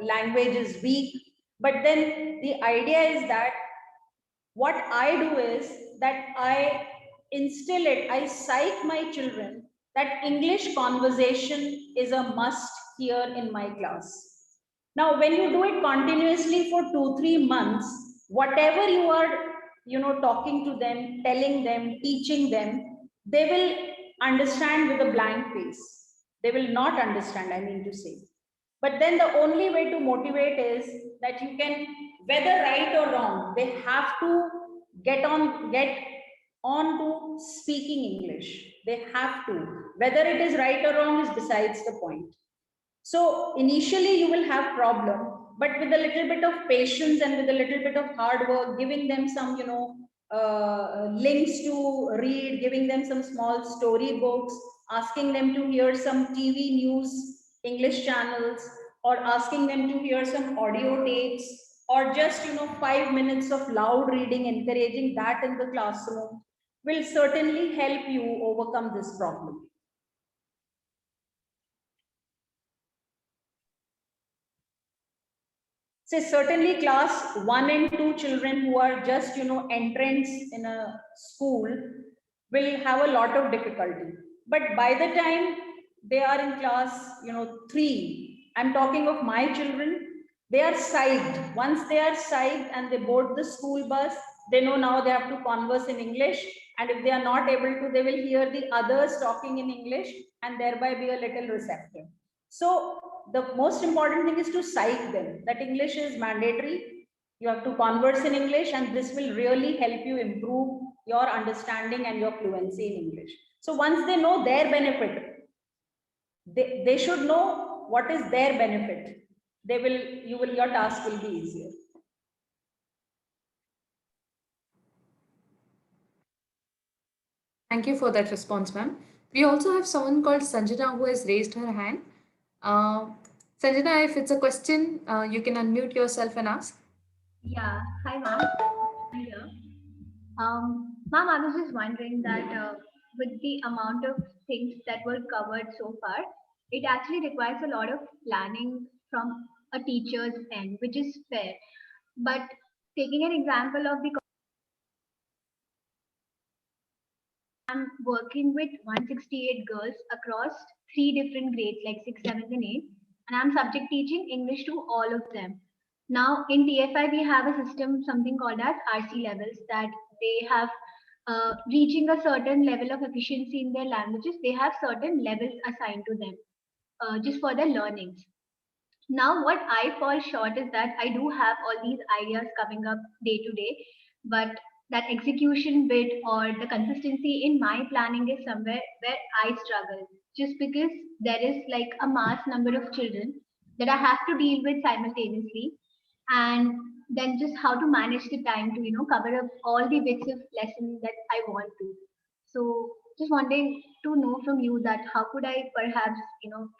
language is weak. But then the idea is that what I do is that I instill it, I psych my children that English conversation is a must here in my class. Now, when you do it continuously for 2-3 months, whatever you are, talking to them, telling them, teaching them, they will understand with a blank face. They will not understand, I mean to say. But then the only way to motivate is that you can, whether right or wrong, they have to get on to speaking English. They have to. Whether it is right or wrong is besides the point. So initially you will have problem, but with a little bit of patience and with a little bit of hard work, giving them some, links to read, giving them some small storybooks, asking them to hear some TV news, English channels, or asking them to hear some audio tapes, or just, 5 minutes of loud reading, encouraging that in the classroom will certainly help you overcome this problem. Say certainly class 1 and 2 children who are just entrants in a school will have a lot of difficulty. But by the time they are in class 3, I'm talking of my children, they are psyched. Once they are psyched and they board the school bus, they know now they have to converse in English, and if they are not able to, they will hear the others talking in English and thereby be a little receptive. So the most important thing is to psych them that English is mandatory. You have to converse in English, and this will really help you improve your understanding and your fluency in English. So once they know their benefit, they should know what is their benefit. Your task will be easier. Thank you for that response, ma'am. We also have someone called Sanjana who has raised her hand. Sanjana, if it's a question, you can unmute yourself and ask. Yeah, hi ma'am. I'm here. Ma'am, I was just wondering that with the amount of things that were covered so far, it actually requires a lot of planning from a teacher's end, which is fair. But taking an example of the I'm working with 168 girls across 3 different grades, like 6th, 7th, and 8th, and I'm subject teaching English to all of them. Now in TFI, we have a system, something called as RC levels, that they have reaching a certain level of efficiency in their languages, they have certain levels assigned to them just for their learnings. Now, what I fall short is that I do have all these ideas coming up day to day, but that execution bit or the consistency in my planning is somewhere where I struggle, just because there is like a mass number of children that I have to deal with simultaneously, and then just how to manage the time to cover up all the bits of lesson that I want to. So just wanting to know from you that how could I perhaps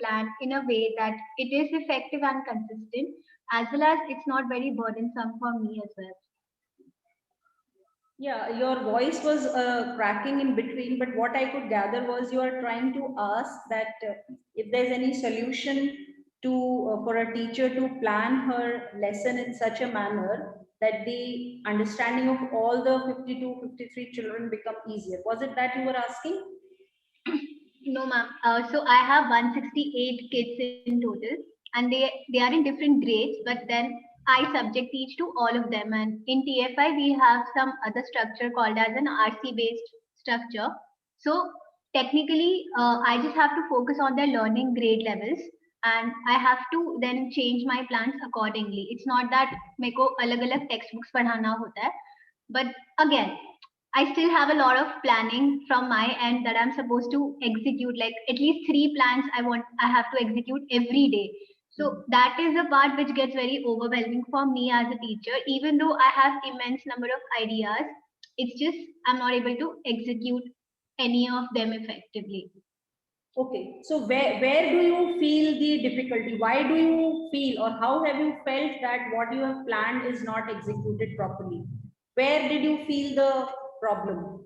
plan in a way that it is effective and consistent, as well as it's not very burdensome for me as well. Yeah, your voice was cracking in between, but what I could gather was you are trying to ask that if there's any solution to for a teacher to plan her lesson in such a manner that the understanding of all the 52, 53 children become easier. Was it that you were asking? No, ma'am. So I have 168 kids in total, and they are in different grades. But then I subject teach to all of them. And in TFI, we have some other structure called as an RC based structure. So technically, I just have to focus on their learning grade levels, and I have to then change my plans accordingly. It's not that मेरे को अलग-अलग textbooks पढ़ाना होता है, but again, I still have a lot of planning from my end that I'm supposed to execute, like at least 3 plans I have to execute every day. So that is a part which gets very overwhelming for me as a teacher. Even though I have immense number of ideas, it's just I'm not able to execute any of them effectively. Okay, so where do you feel the difficulty? Why do you feel, or how have you felt that what you have planned is not executed properly? Where did you feel the problem?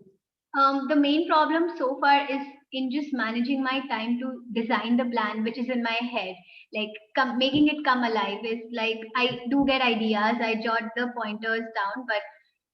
The main problem so far is in just managing my time to design the plan, which is in my head. Like making it come alive is like I do get ideas, I jot the pointers down, but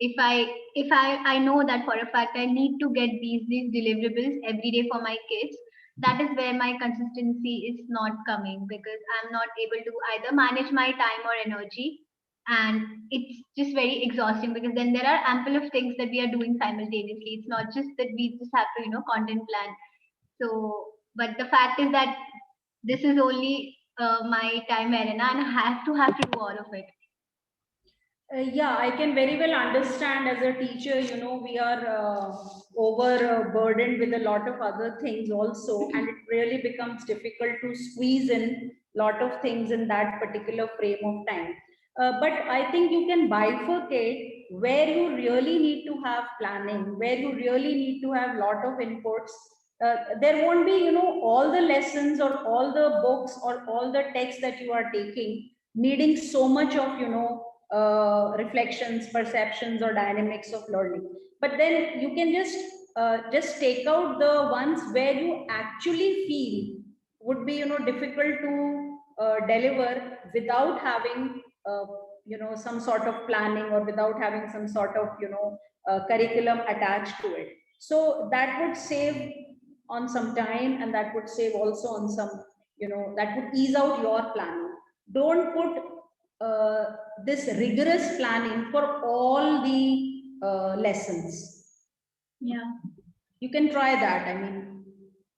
if I know that for a fact I need to get these deliverables every day for my kids, that is where my consistency is not coming, because I'm not able to either manage my time or energy, and it's just very exhausting because then there are ample of things that we are doing simultaneously. It's not just that we just have to content plan. So but the fact is that this is only my time arena, and I have to do all of it. Yeah, I can very well understand as a teacher, we are overburdened with a lot of other things also, and it really becomes difficult to squeeze in lot of things in that particular frame of time. But I think you can bifurcate where you really need to have planning, where you really need to have lot of inputs. There won't be, all the lessons or all the books or all the texts that you are taking needing so much of, reflections, perceptions, or dynamics of learning. But then you can just take out the ones where you actually feel would be, difficult to deliver without having, some sort of planning, or without having some sort of, curriculum attached to it. So that would save on some time, and that would save also on some, that would ease out your planning. Don't put this rigorous planning for all the lessons. Yeah. You can try that. I mean,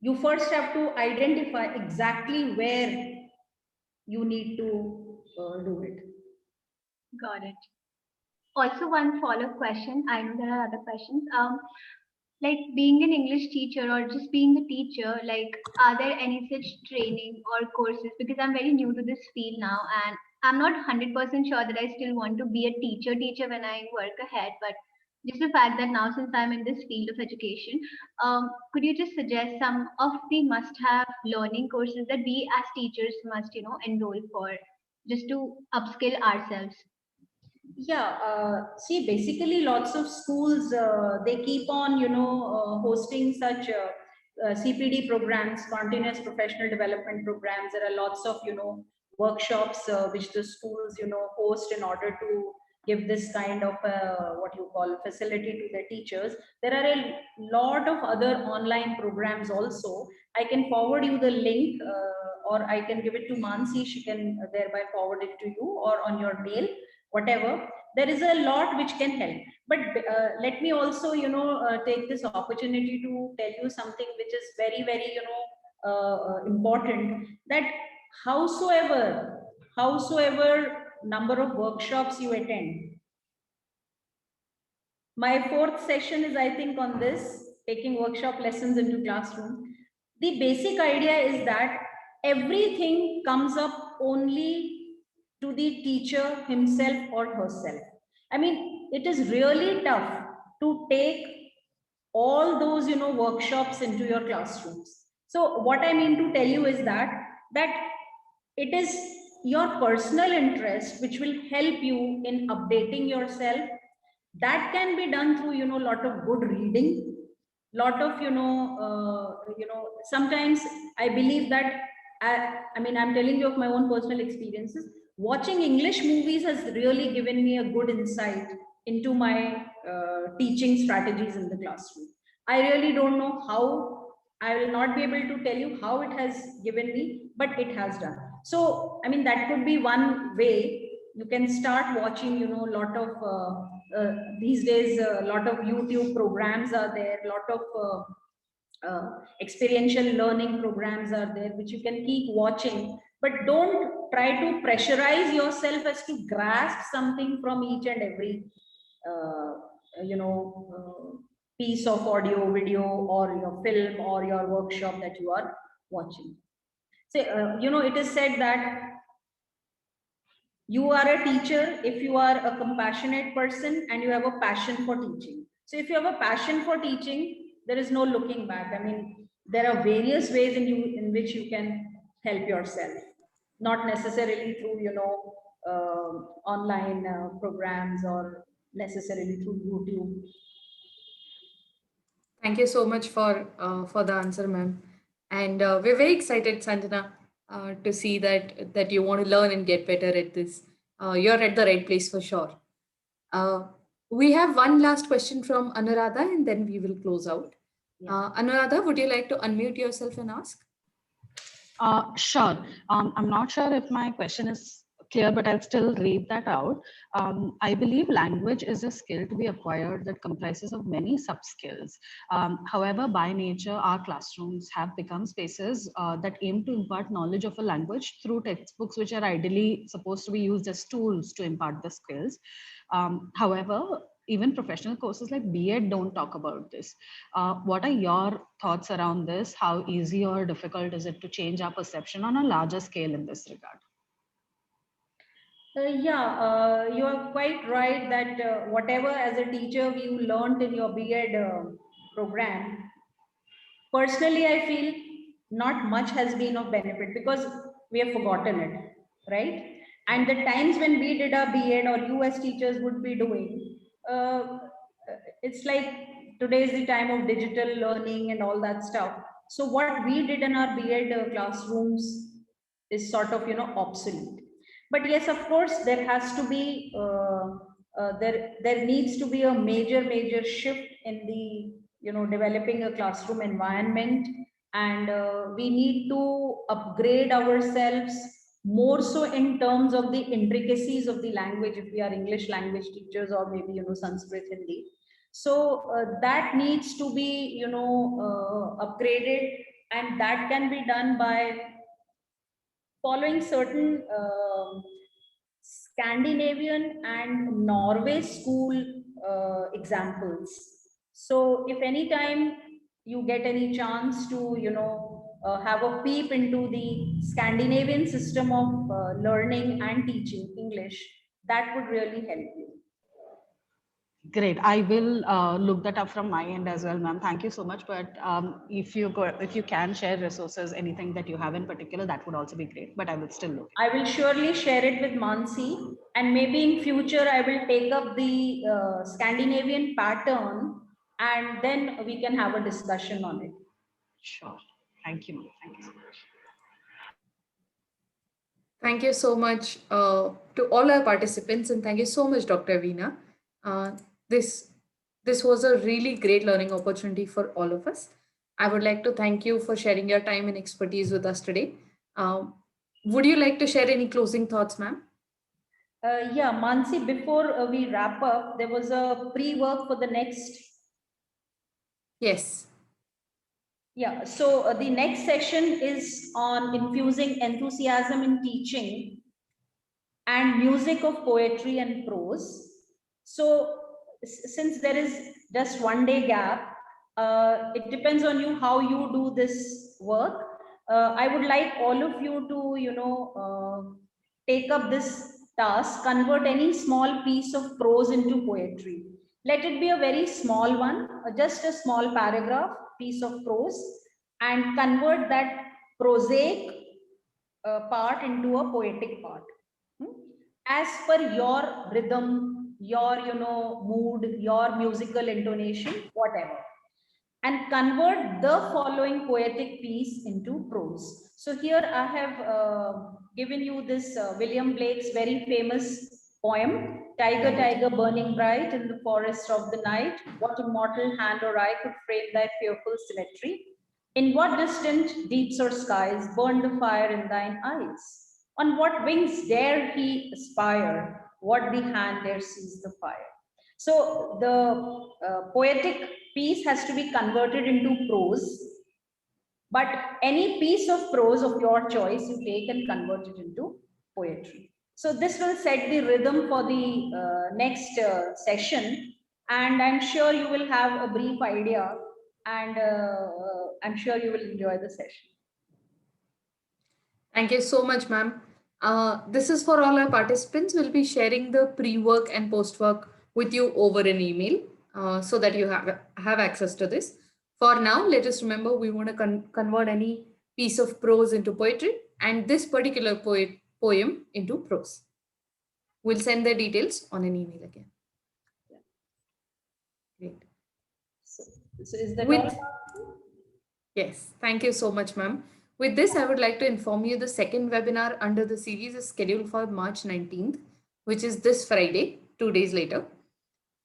you first have to identify exactly where you need to do it. Got it. Also, one follow-up question. I know there are other questions. Like being an English teacher or just being a teacher, like are there any such training or courses? Because I'm very new to this field now, and I'm not 100% sure that I still want to be a teacher when I work ahead. But just the fact that now, since I'm in this field of education, could you just suggest some of the must-have learning courses that we as teachers must, enroll for, just to upskill ourselves? Yeah, see, basically lots of schools, they keep on, hosting such CPD programs, continuous professional development programs. There are lots of, workshops which the schools, host in order to give this kind of what you call facility to the teachers. There are a lot of other online programs also. I can forward you the link, or I can give it to Mansi. She can thereby forward it to you, or on your mail, whatever. There is a lot which can help. But let me also, take this opportunity to tell you something which is very, very, important. That howsoever number of workshops you attend. My fourth session is, I think, on this, taking workshop lessons into classroom. The basic idea is that everything comes up only to the teacher himself or herself. I mean, it is really tough to take all those, workshops into your classrooms. So what I mean to tell you is that it is your personal interest which will help you in updating yourself. That can be done through, a lot of good reading, lot of, sometimes I believe that I mean, I'm telling you of my own personal experiences. Watching English movies has really given me a good insight into my teaching strategies in the classroom. I really don't know how. I will not be able to tell you how it has given me, but it has done. So, I mean, that could be one way. You can start watching, a lot of these days, a lot of YouTube programs are there, a lot of experiential learning programs are there, which you can keep watching, but don't try to pressurize yourself as to grasp something from each and every, uh, you know, piece of audio, video, or your film or your workshop that you are watching. So, it is said that you are a teacher if you are a compassionate person and you have a passion for teaching. So if you have a passion for teaching, there is no looking back. I mean, there are various ways in which you can help yourself, not necessarily through, online programs, or necessarily through YouTube. Thank you so much for the answer, ma'am. And we're very excited, Santana, to see that you want to learn and get better at this. You're at the right place for sure. Uh, we have one last question from Anuradha, and then we will close out. Yeah. Anuradha, would you like to unmute yourself and ask? Sure. I'm not sure if my question is clear, but I'll still read that out. I believe language is a skill to be acquired that comprises of many sub-skills. However, by nature, our classrooms have become spaces that aim to impart knowledge of a language through textbooks, which are ideally supposed to be used as tools to impart the skills. However, even professional courses like B.Ed don't talk about this. What are your thoughts around this? How easy or difficult is it to change our perception on a larger scale in this regard? You are quite right that whatever as a teacher you learned in your B.Ed program, personally, I feel not much has been of benefit because we have forgotten it, right? And the times when we did our B.Ed or you as teachers would be doing, it's like today is the time of digital learning and all that stuff. So what we did in our B.Ed classrooms is sort of, obsolete. But yes, of course, there has to be, there needs to be a major shift in the, developing a classroom environment, and we need to upgrade ourselves more so in terms of the intricacies of the language, if we are English language teachers, or maybe, Sanskrit, Hindi. So that needs to be, upgraded, and that can be done by following certain Scandinavian and Norway school examples. So if any time you get any chance to, have a peep into the Scandinavian system of learning and teaching English, that would really help you. Great. I will look that up from my end as well, ma'am. Thank you so much. But if you can share resources, anything that you have in particular, that would also be great. But I will still look. I will surely share it with Mansi, and maybe in future I will take up the Scandinavian pattern, and then we can have a discussion on it. Sure. Thank you, ma'am. Thank you so much. Thank you so much to all our participants, and thank you so much, Dr. Veena. Uh, this was a really great learning opportunity for all of us. I would like to thank you for sharing your time and expertise with us today. Um, would you like to share any closing thoughts, ma'am? Yeah, Mansi, before we wrap up, there was a pre-work for the next. Yes. Yeah, so the next session is on infusing enthusiasm in teaching and music of poetry and prose. So since there is just 1 day gap, it depends on you how you do this work. I would like all of you to, take up this task, convert any small piece of prose into poetry. Let it be a very small one, just a small paragraph, piece of prose, and convert that prosaic part into a poetic part. Hmm? As per your rhythm, your mood, your musical intonation, whatever, and convert the following poetic piece into prose. So here I have given you this William Blake's very famous poem, Tiger, Tiger, burning bright in the forest of the night, what immortal hand or eye could frame thy fearful symmetry? In what distant deeps or skies burned the fire in thine eyes? On what wings dare he aspire? What the hand dare seize the fire? So the poetic piece has to be converted into prose, but any piece of prose of your choice you take and convert it into poetry. So this will set the rhythm for the next session, and I'm sure you will have a brief idea, and I'm sure you will enjoy the session. Thank you so much, ma'am. This is for all our participants. We'll be sharing the pre-work and post-work with you over an email so that you have access to this. For now, let us remember we want to convert any piece of prose into poetry and this particular poem into prose. We'll send the details on an email again. Great. So is that With, all? yes, thank you so much, ma'am. With this, I would like to inform you the second webinar under the series is scheduled for March 19th, which is this Friday, 2 days later.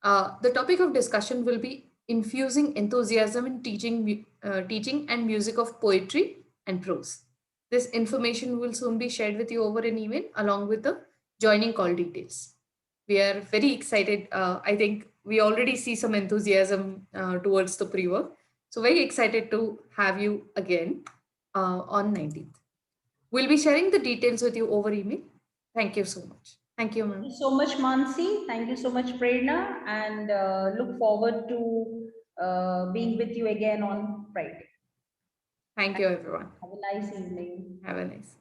The topic of discussion will be infusing enthusiasm in teaching and music of poetry and prose. This information will soon be shared with you over an email along with the joining call details. We are very excited. I think we already see some enthusiasm towards the pre-work. So very excited to have you again on 19th. We'll be sharing the details with you over email. Thank you so much. Thank you, ma'am. Thank you so much, Mansi. Thank you so much, Prerna, and look forward to being with you again on Friday. Thank you, everyone. Have a nice evening. Have a nice.